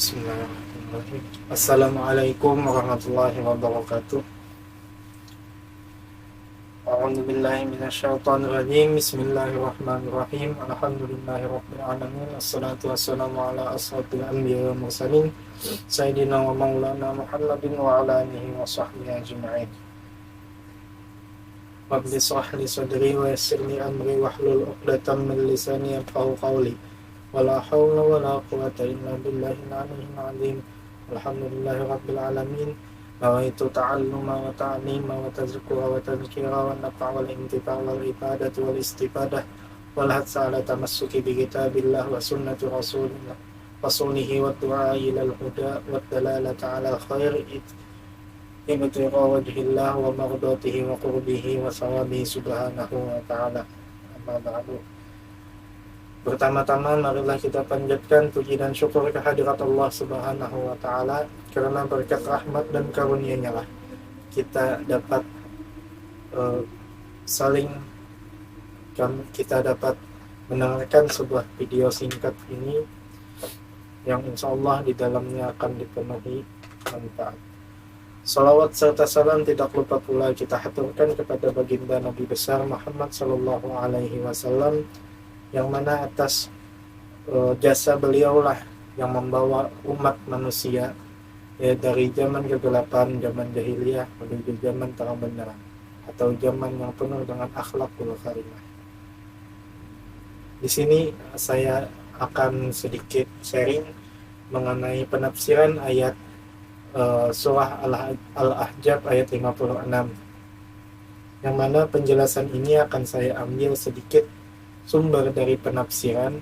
Bismillahirrahmanirrahim. Assalamualaikum warahmatullahi wabarakatuh. A'udzu billahi minasyaitonir rajim. Bismillahirrahmanirrahim. Alhamdulillahirabbil alamin. Wassalatu wassalamu ala asrofil anbiya'i wal mursalin sayyidina wa maulana Muhammadin wa ala alihi wa sahbihi ajma'in. Rabbi shrah li sadri wa yassir li amri wahlul 'uqdatam min lisani yafqahu qawli. Wala haula wala quwwata illa billahil aliyyil azim. Alhamdulillahi rabbil alamin. Nawaitu ta'alluma wa ta'lima wa tazkura wa tadhkira wa nafa' wal intifa' wal ibadati wal istifadah wal hadsa ala tamassuki bi kitabillah wa sunnati rasulillah rasulihi wa du'a ila al-huda wa dalalata ala khair ibtigha wajhillah wa mardatihi wa qurbihi wa sawabihi subhanahu wa ta'ala. Amma ba'du. Pertama-tama marilah kita panjatkan puji dan syukur kehadirat Allah Subhanahu wa taala, karena berkat rahmat dan karunia-Nya lah kita dapat kita dapat mendengarkan sebuah video singkat ini yang insya Allah di dalamnya akan dipenuhi manfaat. Salawat serta salam tidak lupa pula kita haturkan kepada baginda Nabi besar Muhammad sallallahu alaihi wasallam, yang mana atas jasa beliaulah yang membawa umat manusia dari zaman kegelapan, zaman jahiliyah menuju zaman terang benderang, atau zaman yang penuh dengan akhlakul karimah. Di sini saya akan sedikit sharing mengenai penafsiran ayat surah Al-Ahzab ayat 56, yang mana penjelasan ini akan saya ambil sedikit sumber dari penafsiran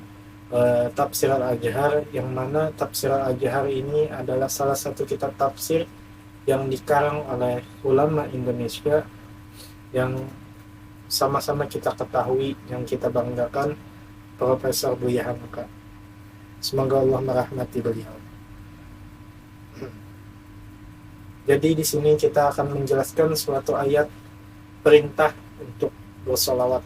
tafsir Al-Ajhar, yang mana tafsir Al-Ajhar ini adalah salah satu kitab tafsir yang dikarang oleh ulama Indonesia yang sama-sama kita ketahui, yang kita banggakan, Profesor Buya Hamka. Semoga Allah merahmati beliau. Jadi di sini kita akan menjelaskan suatu ayat perintah untuk bersolawat,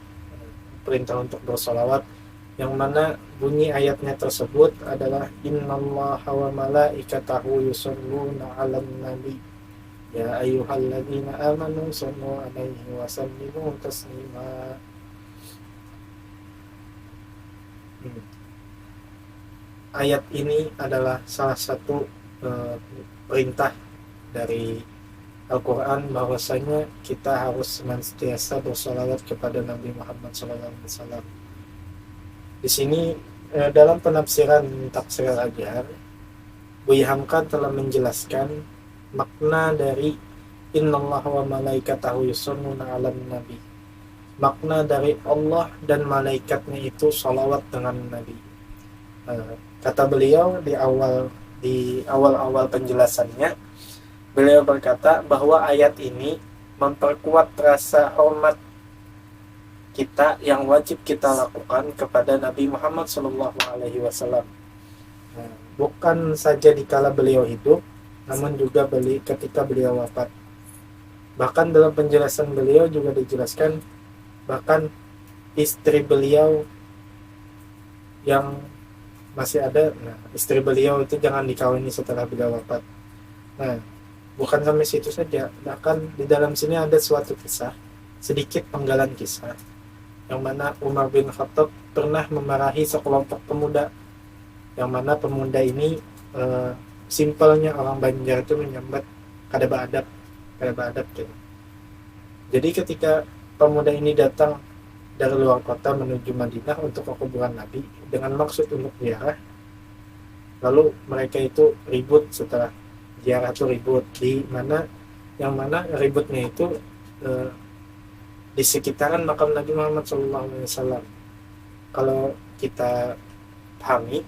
yang mana bunyi ayatnya tersebut adalah innallaha wa malaikatahu yusholluna 'alan nabi ya ayyuhalladzina amanu shallu 'alaihi wa sallimu taslima. Ayat ini adalah salah satu perintah dari Al-Quran, bahwasanya kita harus senantiasa bersolawat kepada Nabi Muhammad SAW. Di sini dalam penafsiran tafsir Al-Ajhar, Buya Hamka telah menjelaskan makna dari innallaha wa malaikatahu yusholluna 'alan nabi. Makna dari Allah dan malaikatnya itu salawat dengan Nabi. Kata beliau di awal penjelasannya, beliau berkata bahwa ayat ini memperkuat rasa hormat kita yang wajib kita lakukan kepada Nabi Muhammad SAW. Bukan saja dikala beliau hidup, namun juga ketika beliau wafat. Bahkan dalam penjelasan beliau juga dijelaskan, bahkan istri beliau yang masih ada, istri beliau itu jangan dikawini setelah beliau wafat. Bukan sampai situ saja, bahkan di dalam sini ada suatu kisah, sedikit penggalan kisah, yang mana Umar bin Khattab pernah memarahi sekelompok pemuda, yang mana pemuda ini simpelnya orang Banjar itu menyambat kada baadab gitu. Jadi ketika pemuda ini datang dari luar kota menuju Madinah untuk ke kuburan Nabi dengan maksud untuk ziarah, lalu mereka itu ribut setelah ziarah itu ribut, yang mana ributnya itu di sekitaran makam Nabi Muhammad SAW. Kalau kita pahami,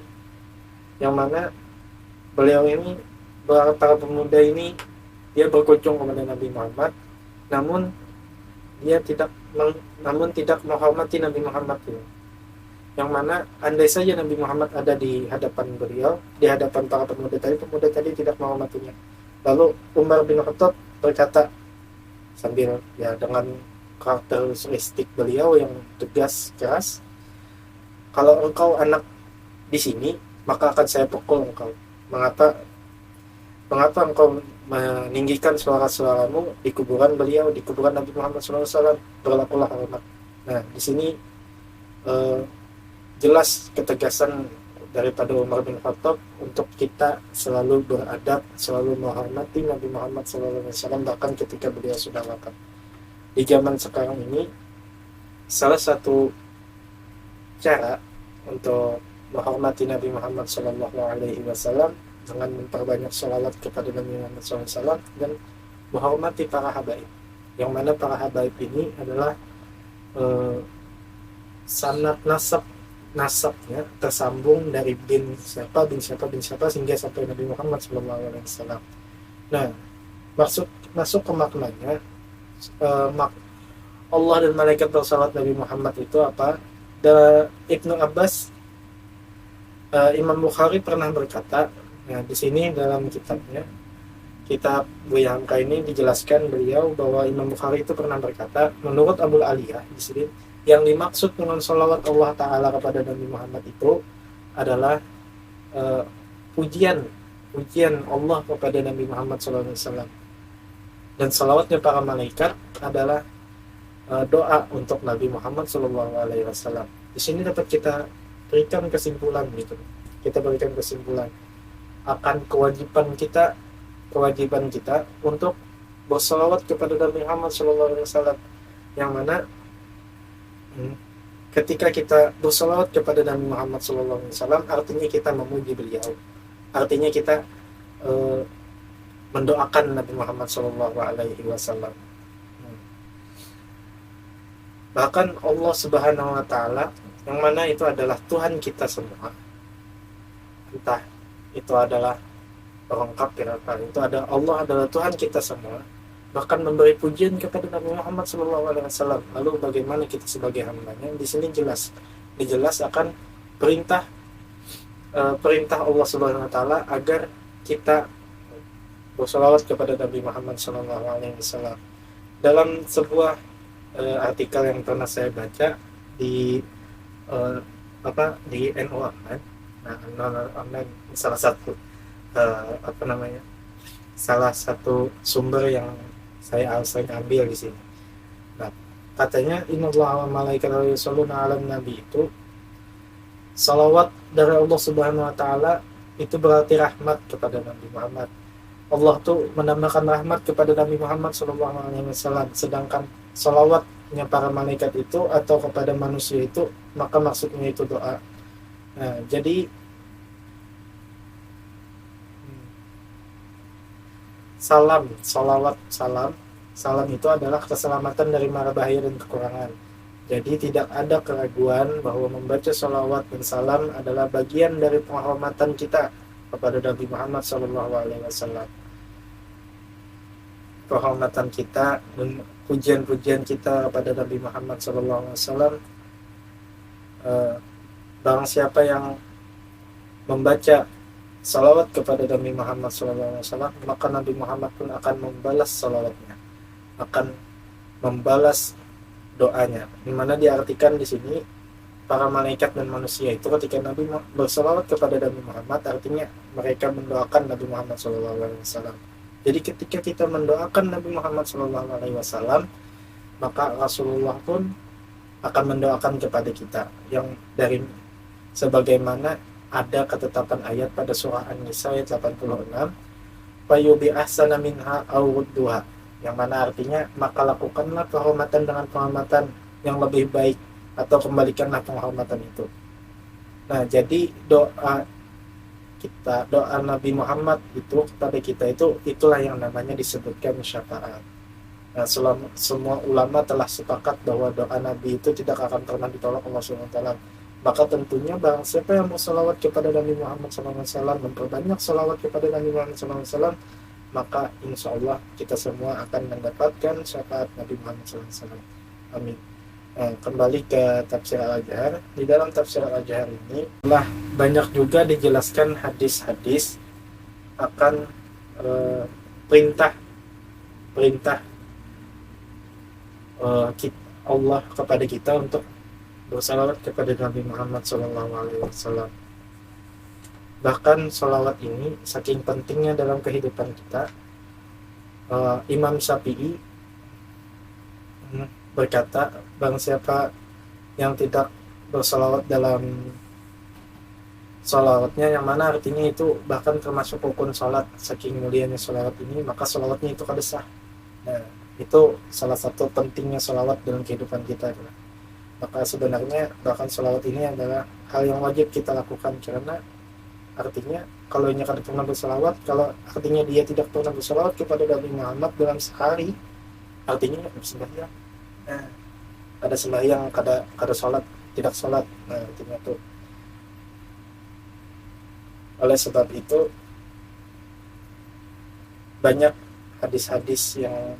yang mana beliau ini, para pemuda ini, dia berkunjung kepada Nabi Muhammad, namun tidak menghormati Nabi Muhammad ini. Yang mana andai saja Nabi Muhammad ada di hadapan beliau, di hadapan para pemuda tadi tidak menghormatinya. Lalu Umar bin Khattab berkata sambil dengan karakteristik beliau yang tegas, keras, kalau engkau anak di sini, maka akan saya pukul engkau. Mengapa mengapa engkau meninggikan suara-suaramu di kuburan beliau, di kuburan Nabi Muhammad SAW? Berlakulah hormat. Nah, di sini eh, jelas ketegasan daripada Umar bin Khattab untuk kita selalu beradab, selalu menghormati Nabi Muhammad SAW bahkan ketika beliau sudah wafat. Di zaman sekarang ini, salah satu cara untuk menghormati Nabi Muhammad SAW dengan memperbanyak sholawat kepada Nabi Muhammad SAW dan menghormati para habaib. Yang mana para habaib ini adalah eh, sanad nasabnya tersambung dari bin siapa sehingga sampai Nabi Muhammad SAW. Nah, masuk ke maknanya, Allah dan malaikat bersalawat Nabi Muhammad itu apa? Ibnu Abbas, Imam Bukhari pernah berkata, nah di sini dalam kitab Buya Hamka ini dijelaskan beliau bahwa Imam Bukhari itu pernah berkata, menurut Abul Aliyah di sini, yang dimaksud dengan salawat Allah Ta'ala kepada Nabi Muhammad itu adalah pujian Allah kepada Nabi Muhammad SAW. Dan salawatnya para malaikat adalah doa untuk Nabi Muhammad SAW. Di sini dapat kita berikan kesimpulan gitu. Kita berikan kesimpulan akan kewajiban kita untuk bersalawat kepada Nabi Muhammad SAW, yang mana ketika kita bersalawat kepada Nabi Muhammad SAW artinya kita memuji beliau, artinya kita mendoakan Nabi Muhammad SAW. Bahkan Allah Subhanahu Wa Taala, yang mana itu adalah Tuhan kita semua, entah itu adalah pelengkap itu ada Allah adalah Tuhan kita semua, bahkan memberi pujian kepada Nabi Muhammad SAW. Lalu bagaimana kita sebagai hambanya? Di sini jelas akan perintah Allah Subhanahu Wa Taala agar kita bersalawat kepada Nabi Muhammad SAW. Dalam sebuah artikel yang pernah saya baca di di NU Online, online salah satu sumber yang saya sering ambil di sini. Nah, katanya innallaha wa malaikatahu yusholluna 'alan nabi itu salawat dari Allah Subhanahu Wa Taala itu berarti rahmat kepada Nabi Muhammad. Allah tuh menambahkan rahmat kepada Nabi Muhammad SAW, sedangkan salawatnya para malaikat itu atau kepada manusia itu, maka maksudnya itu doa. Nah, jadi salam itu adalah keselamatan dari mara bahaya dan kekurangan. Jadi tidak ada keraguan bahwa membaca salawat dan salam adalah bagian dari penghormatan kita kepada Nabi Muhammad SAW. Penghormatan kita dan pujian-pujian kita kepada Nabi Muhammad SAW. Barang siapa yang membaca salawat kepada Nabi Muhammad SAW, maka Nabi Muhammad pun akan membalas salawatnya, akan membalas doanya. Dimana diartikan di sini para malaikat dan manusia itu ketika Nabi bersalawat kepada Nabi Muhammad, artinya mereka mendoakan Nabi Muhammad SAW. Jadi ketika kita mendoakan Nabi Muhammad SAW, maka Rasulullah pun akan mendoakan kepada kita, yang dari sebagaimana ada ketetapan ayat pada surah An-Nisa ayat 86, fayubi ahsana minha aw rudduha, yang mana artinya maka lakukanlah penghormatan dengan penghormatan yang lebih baik atau kembalikanlah penghormatan itu. Nah, jadi doa Nabi Muhammad itu kepada kita itulah yang namanya disebutkan syafaat. Nah, semua ulama telah sepakat bahwa doa Nabi itu tidak akan pernah ditolak Allah SWT. Maka tentunya barang siapa yang bersalawat kepada Nabi Muhammad SAW, memperbanyak salawat kepada Nabi Muhammad SAW, maka insya Allah kita semua akan mendapatkan syafaat Nabi Muhammad SAW. Amin. Nah, kembali ke tafsir Al-Ajhar. Di dalam tafsir Al-Ajhar ini telah banyak juga dijelaskan hadis-hadis akan perintah Allah kepada kita untuk bersalawat kepada Nabi Muhammad SAW. Bahkan sholawat ini saking pentingnya dalam kehidupan kita, Imam Syafi'i berkata, barang siapa yang tidak bersolawat dalam solawatnya, yang mana artinya itu bahkan termasuk rukun sholat, saking mulianya solawat ini, maka solawatnya itu kada sah. Nah, itu salah satu pentingnya solawat dalam kehidupan kita. Maka sebenarnya bahkan solawat ini adalah hal yang wajib kita lakukan, karena artinya kalau dia kada pernah bersolawat, kalau artinya dia tidak pernah bersolawat kepada Nabi Muhammad dalam sehari, artinya sembahyang. Nah, ada sembahyang kada kada sholat, tidak sholat. Nah, artinya tuh. Oleh sebab itu banyak hadis-hadis yang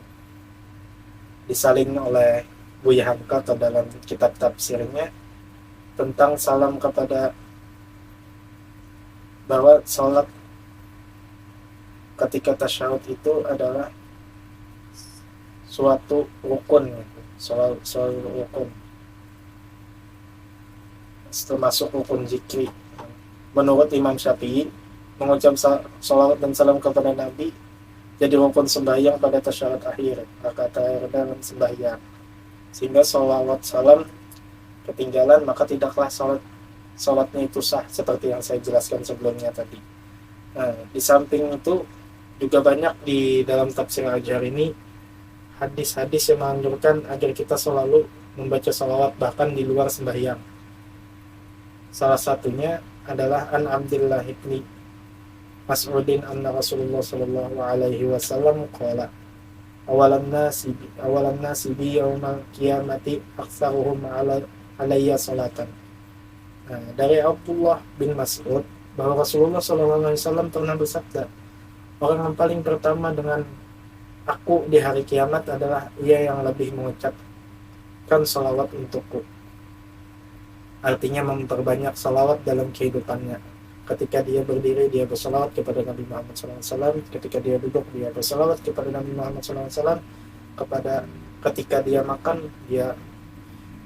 disalin oleh Buya Hamka ke dalam kitab tafsirnya tentang salam kepada, bahwa sholat ketika tasyahud itu adalah suatu rukun, suatu rukun, termasuk rukun zikri. Menurut Imam Syafi'i, mengucap sholawat dan salam kepada Nabi jadi rukun sembahyang pada tasyahud akhir, rakaat akhir dalam sembahyang. Sehingga sholawat salam ketinggalan, maka tidaklah sholatnya itu sah, seperti yang saya jelaskan sebelumnya tadi. Nah, di samping itu juga banyak di dalam tafsir Al-Jahar ini hadis-hadis yang menganjurkan agar kita selalu membaca sholawat bahkan di luar sembahyang. Salah satunya adalah an Abdullah ibni Mas'udin anna Rasulullah sallallahu alaihi wasallam qala awalan nasi bi yaumal qiyamati aktsaruhum alayya salatan. Nah, dari Abdullah bin Mas'ud bahwa Rasulullah sallallahu alaihi wasallam pernah bersabda, orang yang paling pertama dengan aku di hari kiamat adalah ia yang lebih mengucapkan salawat untukku. Artinya memperbanyak salawat dalam kehidupannya. Ketika dia berdiri, dia bersalawat kepada Nabi Muhammad SAW. Ketika dia duduk, dia bersalawat kepada Nabi Muhammad SAW. Ketika dia makan, dia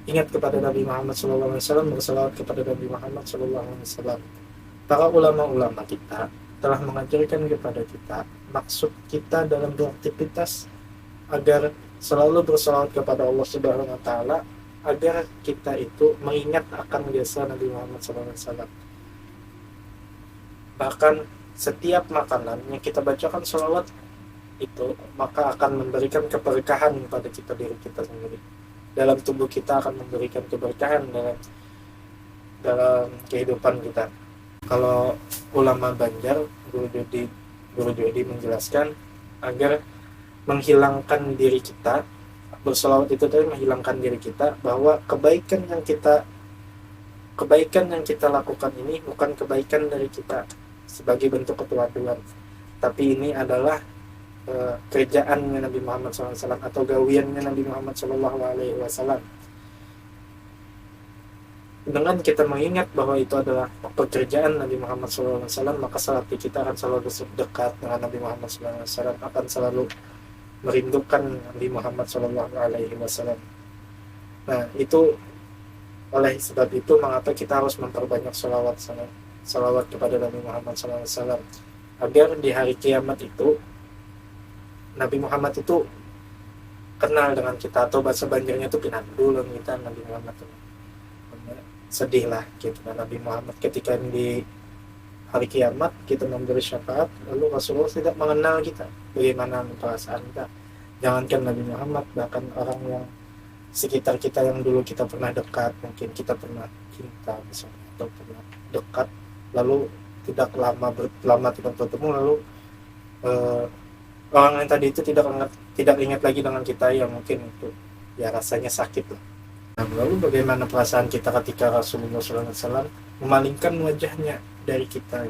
ingat kepada Nabi Muhammad SAW, bersalawat kepada Nabi Muhammad SAW. Para ulama-ulama kita telah mengajarkan kepada kita, maksud kita dalam beraktivitas agar selalu bersalawat kepada Allah Subhanahu wa Ta'ala, agar kita itu mengingat akan jasa Nabi Muhammad SAW. Bahkan setiap makanan yang kita bacakan sholawat itu, maka akan memberikan keberkahan pada kita, diri kita sendiri. Dalam tubuh kita akan memberikan keberkahan dalam kehidupan kita. Kalau ulama Banjar, Guru Jodi menjelaskan agar menghilangkan diri kita, bersolawat itu tadi menghilangkan diri kita, bahwa kebaikan yang kita lakukan ini bukan kebaikan dari kita sebagai bentuk ketuhanan, tapi ini adalah kerjaannya Nabi Muhammad SAW atau gawiannya Nabi Muhammad SAW. Dengan kita mengingat bahwa itu adalah pekerjaan Nabi Muhammad SAW, maka hati kita akan selalu dekat dengan Nabi Muhammad SAW, akan selalu merindukan Nabi Muhammad SAW. Nah, itu oleh sebab itu mengapa kita harus memperbanyak salawat kepada Nabi Muhammad SAW, agar di hari kiamat itu Nabi Muhammad itu kenal dengan kita, atau bahasa Banjarnya itu pinandu kita Nabi Muhammad itu. Sedih lah gitu, Nabi Muhammad ketika di hari kiamat kita memberi syafaat, lalu Rasulullah tidak mengenal kita, bagaimana perasaan kita. Jangankan Nabi Muhammad, bahkan orang yang sekitar kita yang dulu kita pernah dekat, mungkin kita pernah cinta misalnya, atau pernah dekat, lalu tidak lama tidak bertemu, lalu orang yang tadi itu tidak ingat lagi dengan kita, yang mungkin itu ya rasanya sakit lah. Nah, lalu bagaimana perasaan kita ketika Rasulullah SAW memalingkan wajahnya dari kita?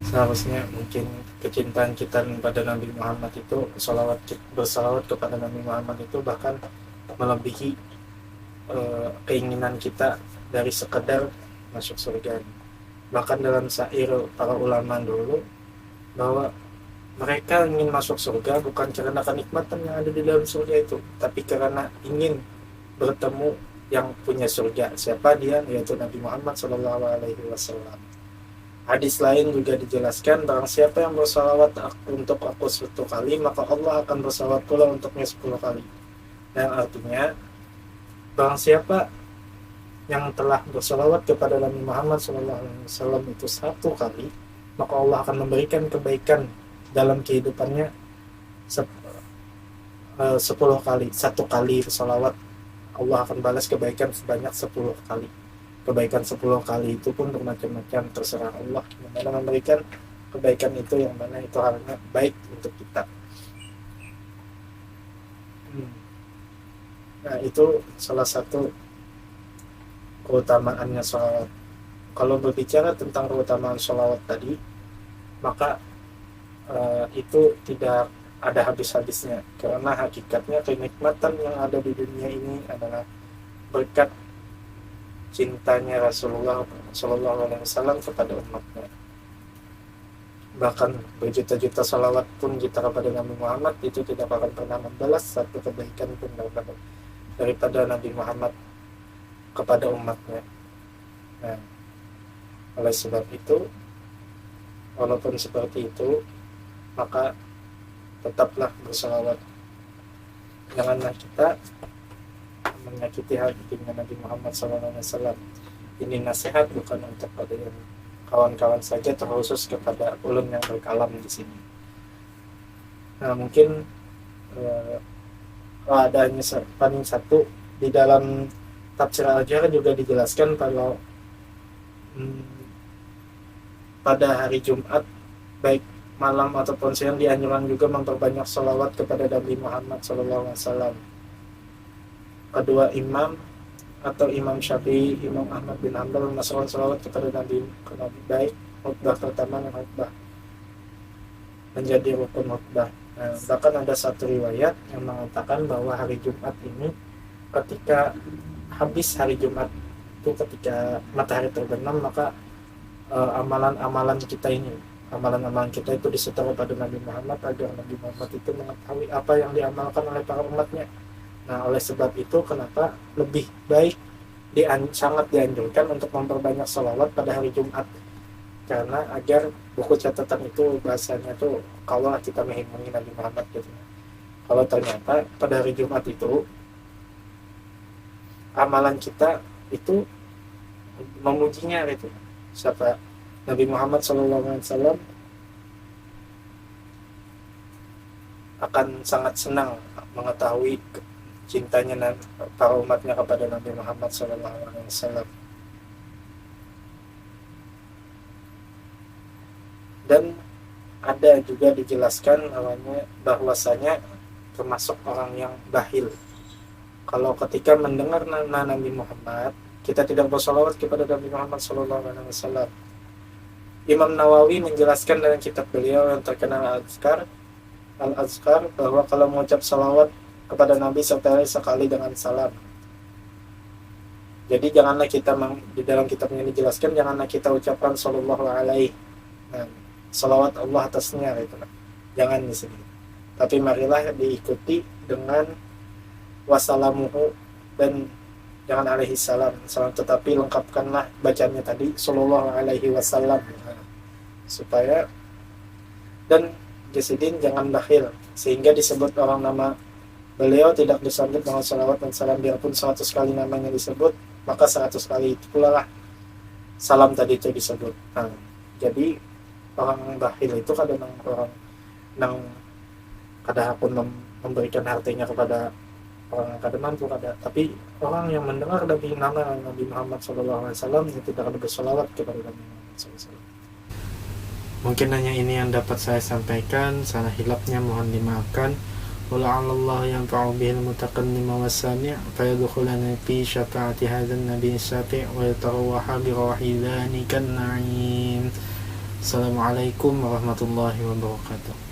Seharusnya mungkin kecintaan kita pada Nabi Muhammad itu, bersalawat kepada Nabi Muhammad itu bahkan melebihi keinginan kita dari sekedar masuk surga. Bahkan dalam syair para ulama dulu, bahwa mereka ingin masuk surga bukan karena kenikmatan yang ada di dalam surga itu, tapi karena ingin bertemu yang punya surga. Siapa dia? Yaitu Nabi Muhammad SAW. Hadis lain juga dijelaskan, barang siapa yang bersalawat untuk aku 1 kali, maka Allah akan bersalawat pula untuknya 10 kali. Yang artinya, barang siapa yang telah bersalawat kepada Nabi Muhammad SAW itu 1 kali, maka Allah akan memberikan kebaikan dalam kehidupannya 10 kali. 1 kali bersalawat, Allah akan balas kebaikan sebanyak 10 kali. Kebaikan 10 kali itu pun bermacam-macam, terserah Allah yang mana memberikan kebaikan itu, yang mana itu halnya baik untuk kita. Nah, itu salah satu keutamaannya sholawat. Kalau berbicara tentang keutamaan sholawat tadi, maka itu tidak ada habis-habisnya, karena hakikatnya kenikmatan yang ada di dunia ini adalah berkat cintanya Rasulullah SAW kepada umatnya. Bahkan berjuta-juta salawat pun kita kepada Nabi Muhammad itu tidak akan pernah membalas satu kebaikan pun daripada Nabi Muhammad kepada umatnya. Nah, oleh sebab itu, walaupun seperti itu, maka tetaplah bersalawat. Janganlah kita menyakiti hati Nabi Muhammad SAW. Ini nasihat bukan untuk pada kawan-kawan saja, terkhusus kepada ulun yang berkalam di sini. Nah, mungkin adanya paling satu di dalam tafsir Al-Jar juga dijelaskan kalau pada hari Jumat, baik malam ataupun siang, dianjurkan juga memperbanyak sholawat kepada Nabi Muhammad SAW. Kedua imam atau Imam Syafi'i, Imam Ahmad bin Hanbal memasukkan sholawat kepada Nabi baik khutbah pertama dan khutbah menjadi rukun khutbah. Nah, bahkan ada satu riwayat yang mengatakan bahwa hari Jumat ini, ketika habis hari Jumat itu, ketika matahari terbenam, maka amalan-amalan kita itu disetor kepada Nabi Muhammad agar Nabi Muhammad itu mengetahui apa yang diamalkan oleh para umatnya. Nah, oleh sebab itu kenapa lebih baik sangat dianjurkan untuk memperbanyak sholawat pada hari Jumat, karena agar buku catatan itu bahasanya tuh kalau kita menghimpungi Nabi Muhammad gitu. Kalau ternyata pada hari Jumat itu amalan kita itu memujinya gitu, siapa Nabi Muhammad SAW akan sangat senang mengetahui cintanya para umatnya kepada Nabi Muhammad SAW. Dan ada juga dijelaskan bahwasanya termasuk orang yang bakhil kalau ketika mendengar nama Nabi Muhammad kita tidak bersalawat kepada Nabi Muhammad SAW. Imam Nawawi menjelaskan dalam kitab beliau yang terkenal Al-Azkar bahwa kalau mengucap salawat kepada Nabi sekali dengan salam. Jadi janganlah kita di dalam kitabnya dijelaskan, janganlah kita ucapkan sallallahu alaihi, salawat Allah atasnya gitu. Jangan di sini. Tapi marilah diikuti dengan wasalamuhu dan jangan alaihi salam. Tetapi lengkapkanlah bacanya tadi sallallahu alaihi wasallam, supaya dan jasidin jangan bakhil sehingga disebut orang nama beliau tidak disambut dengan salawat dan salam, biarpun 100 kali namanya disebut, maka 100 kali itu pula lah salam tadi itu disebut. Nah, jadi orang bakhil itu kadang orang yang kada pun memberikan hartanya kepada orang yang kada mampu, tapi orang yang mendengar dari nama Nabi Muhammad SAW yang tidak ada bersalawat kepada Nabi Muhammad SAW. Mungkin hanya ini yang dapat saya sampaikan, salah hilapnya mohon dimaafkan. ولعل الله ينفع به المتقدم والسامع فيدخلنا في شفاعة هذا النبي الشافع ويتروح بروح ذلك النعيم. السلام عليكم ورحمة الله وبركاته.